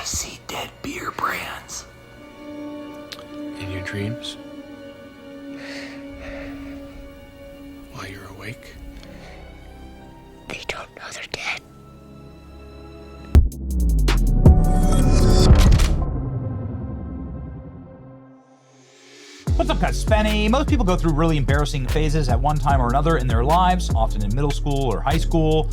I see dead beer brands. In your dreams? While you're awake? They don't know they're dead. What's up, guys? Spenny. Most people go through really embarrassing phases at one time or another in their lives, often in middle school or high school,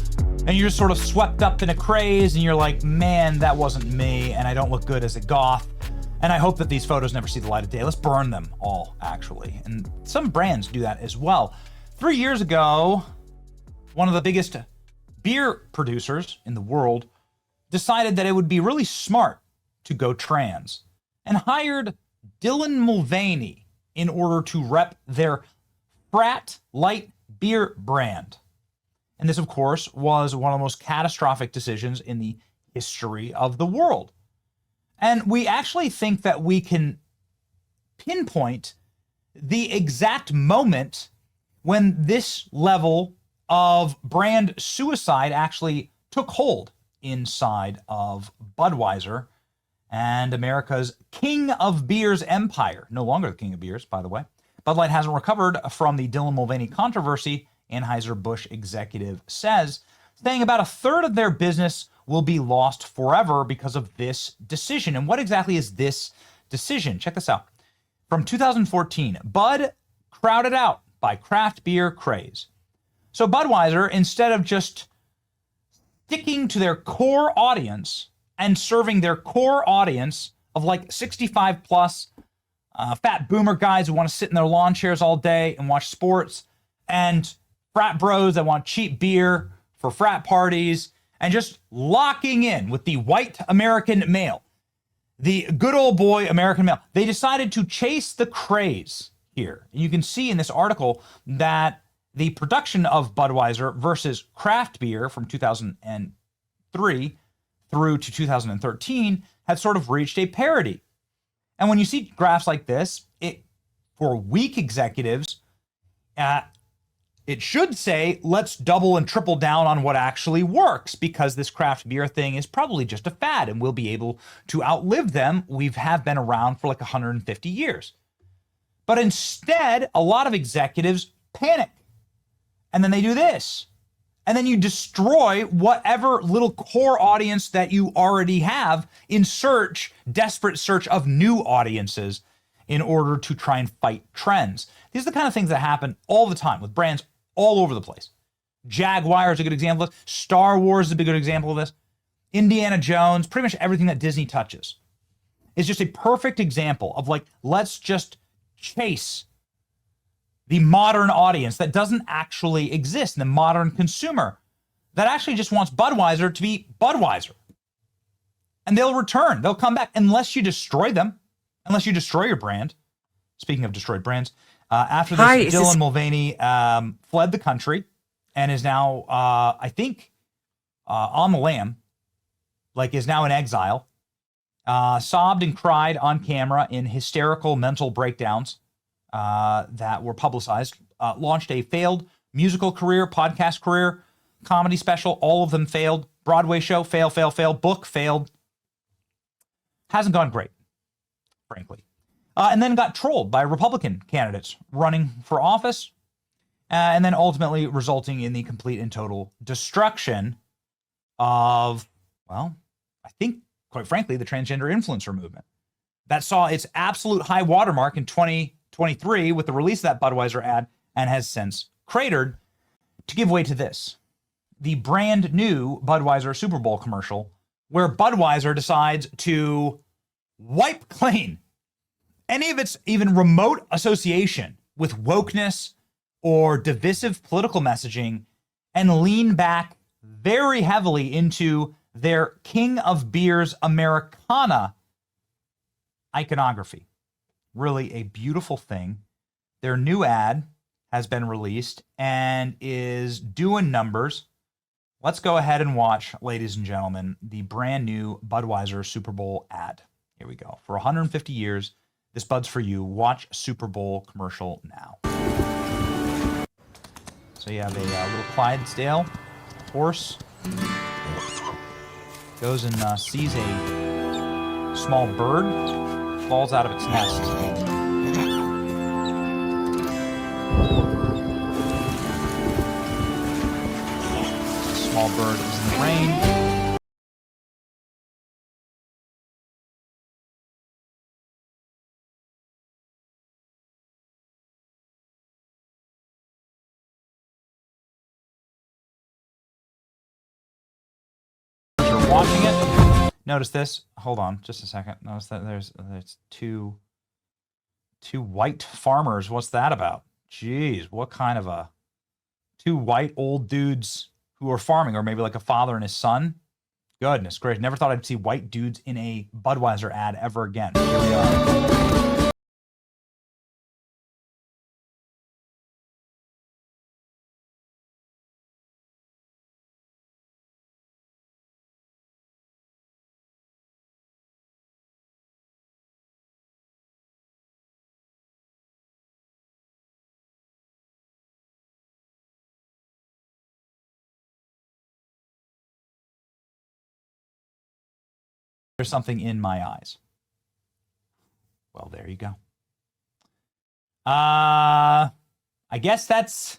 and you're just sort of swept up in a craze, and you're like, man, that wasn't me, and I don't look good as a goth, and I hope that these photos never see the light of day. Let's burn them all, actually. And some brands do that as well. 3 years ago, one of the biggest beer producers in the world decided that it would be really smart to go trans and hired Dylan Mulvaney in order to rep their frat light beer brand. And this, of course, was one of the most catastrophic decisions in the history of the world. And we actually think that we can pinpoint the exact moment when this level of brand suicide actually took hold inside of Budweiser and America's king of beers empire. No longer the king of beers, by the way. Bud Light hasn't recovered from the Dylan Mulvaney controversy, Anheuser-Busch executive says, saying about a third of their business will be lost forever because of this decision. And what exactly is this decision? Check this out. From 2014, Bud crowded out by craft beer craze. So Budweiser, instead of just sticking to their core audience and serving their core audience of like 65 plus fat boomer guys who want to sit in their lawn chairs all day and watch sports, and frat bros that want cheap beer for frat parties, and just locking in with the white American male, the good old boy American male. They decided to chase the craze here. You can see in this article that the production of Budweiser versus craft beer from 2003 through to 2013 had sort of reached a parity. And when you see graphs like this, for weak executives, it should say, let's double and triple down on what actually works, because this craft beer thing is probably just a fad and we'll be able to outlive them. We have been around for like 150 years. But instead, a lot of executives panic. And then they do this. And then you destroy whatever little core audience that you already have in desperate search of new audiences in order to try and fight trends. These are the kind of things that happen all the time with brands all over the place. Jaguar is a good example of this. Star Wars is a good example of this. Indiana Jones, pretty much everything that Disney touches is just a perfect example of like, let's just chase the modern audience that doesn't actually exist, the modern consumer that actually just wants Budweiser to be Budweiser. And they'll return, they'll come back unless you destroy them, unless you destroy your brand. Speaking of destroyed brands, after this, Dylan Mulvaney fled the country and is now, I think, on the lam, like is now in exile, sobbed and cried on camera in hysterical mental breakdowns that were publicized, launched a failed musical career, podcast career, comedy special, all of them failed, Broadway show, fail, book, failed. Hasn't gone great, frankly. And then got trolled by Republican candidates running for office, and then ultimately resulting in the complete and total destruction of, well, I think, quite frankly, the transgender influencer movement. That saw its absolute high watermark in 2023 with the release of that Budweiser ad and has since cratered, to give way to this. The brand new Budweiser Super Bowl commercial, where Budweiser decides to wipe clean any of its even remote association with wokeness or divisive political messaging and lean back very heavily into their King of Beers Americana iconography. Really a beautiful thing. Their new ad has been released and is doing numbers. Let's go ahead and watch, ladies and gentlemen, the brand new Budweiser Super Bowl ad. Here we go. For 150 years, this Bud's for you. Watch Super Bowl commercial now. So you have a little Clydesdale horse. Goes and sees a Small bird falls out of its nest. Small bird is in the rain. You're watching it. Notice this. Hold on, just a second. Notice that there's two white farmers. What's that about? Jeez, what kind of a two white old dudes who are farming, or maybe like a father and his son? Goodness gracious, never thought I'd see white dudes in a Budweiser ad ever again. Here we are. There's something in my eyes. Well, there you go. I guess that's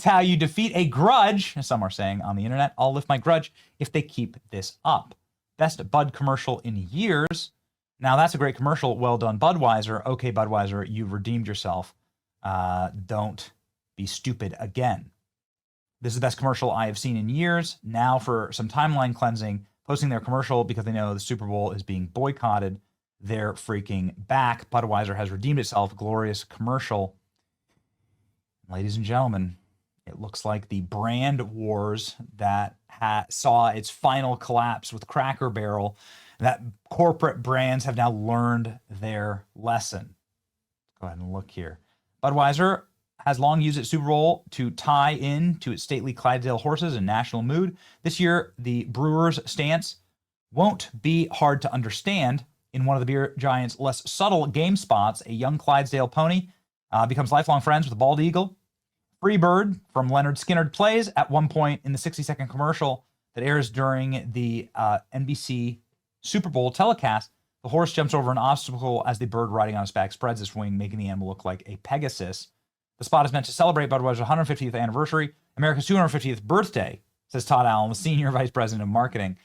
how you defeat a grudge, as some are saying on the internet. I'll lift my grudge if they keep this up. Best Bud commercial in years. Now, that's a great commercial. Well done, Budweiser. Okay, Budweiser, you've redeemed yourself. Don't be stupid again. This is the best commercial I have seen in years. Now for some timeline cleansing, posting their commercial because they know the Super Bowl is being boycotted. They're freaking back. Budweiser has redeemed itself. Glorious commercial. Ladies and gentlemen, it looks like the brand wars that saw its final collapse with Cracker Barrel, that corporate brands have now learned their lesson. Go ahead and look here. Budweiser has long used its Super Bowl to tie in to its stately Clydesdale horses and national mood. This year, the Brewers' stance won't be hard to understand. In one of the beer giant's less subtle game spots, a young Clydesdale pony becomes lifelong friends with a bald eagle. Freebird from Leonard Skinner plays at one point in the 60-second commercial that airs during the NBC Super Bowl telecast. The horse jumps over an obstacle as the bird riding on its back spreads its wing, making the animal look like a Pegasus. The spot is meant to celebrate Budweiser's 150th anniversary, America's 250th birthday, says Todd Allen, the Senior Vice President of Marketing.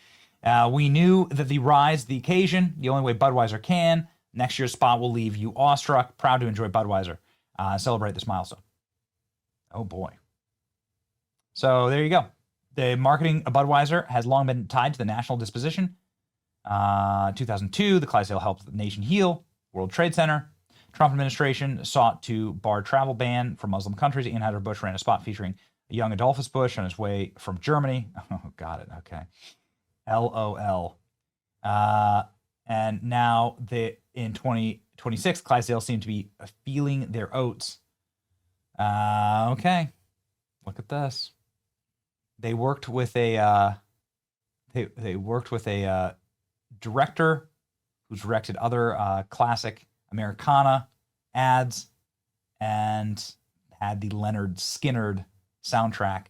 We knew that the rise the occasion, the only way Budweiser can. Next year's spot will leave you awestruck, proud to enjoy Budweiser. Celebrate this milestone. Oh, boy. So there you go. The marketing of Budweiser has long been tied to the national disposition. 2002, the Clydesdale helped the nation heal. World Trade Center. Trump administration sought to bar travel ban from Muslim countries. Anheuser-Busch ran a spot featuring a young Adolphus Busch on his way from Germany. Oh, got it. Okay. LOL. And now in 2026, Clydesdale seem to be feeling their oats. Okay. Look at this. They worked with a director who's directed other classic Americana ads and had the Leonard Skinner soundtrack.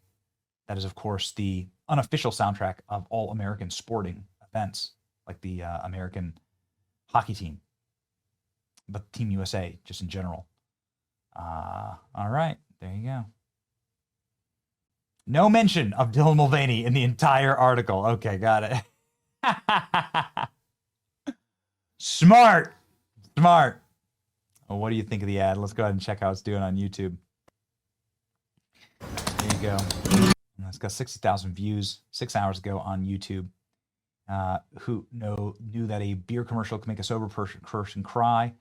That is, of course, the unofficial soundtrack of all American sporting events, like the American hockey team, but Team USA just in general. All right, there you go. No mention of Dylan Mulvaney in the entire article. Okay, got it. Smart. Well, what do you think of the ad? Let's go ahead and check how it's doing on YouTube. There you go. It's got 60,000 views 6 hours ago on YouTube. Who knew that a beer commercial could make a sober person cry.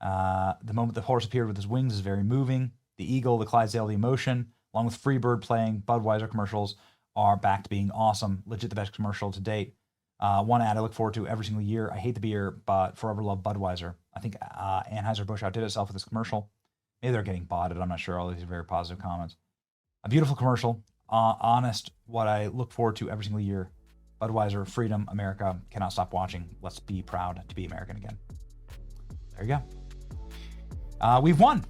The moment the horse appeared with his wings is very moving. The eagle, the Clydesdale, the emotion, along with Freebird playing Budweiser commercials are back to being awesome. Legit the best commercial to date. One ad I look forward to every single year. I hate the beer, but forever love Budweiser. I think Anheuser-Busch outdid itself with this commercial. Maybe they're getting botted. I'm not sure. All these are very positive comments. A beautiful commercial. Honest, what I look forward to every single year. Budweiser, freedom, America, cannot stop watching. Let's be proud to be American again. There you go. We've won.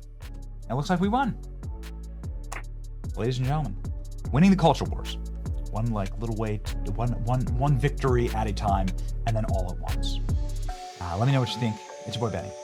It looks like we won. Ladies and gentlemen, winning the culture wars, one like little way, one victory at a time, and then all at once. Let me know what you think. It's your boy Benny.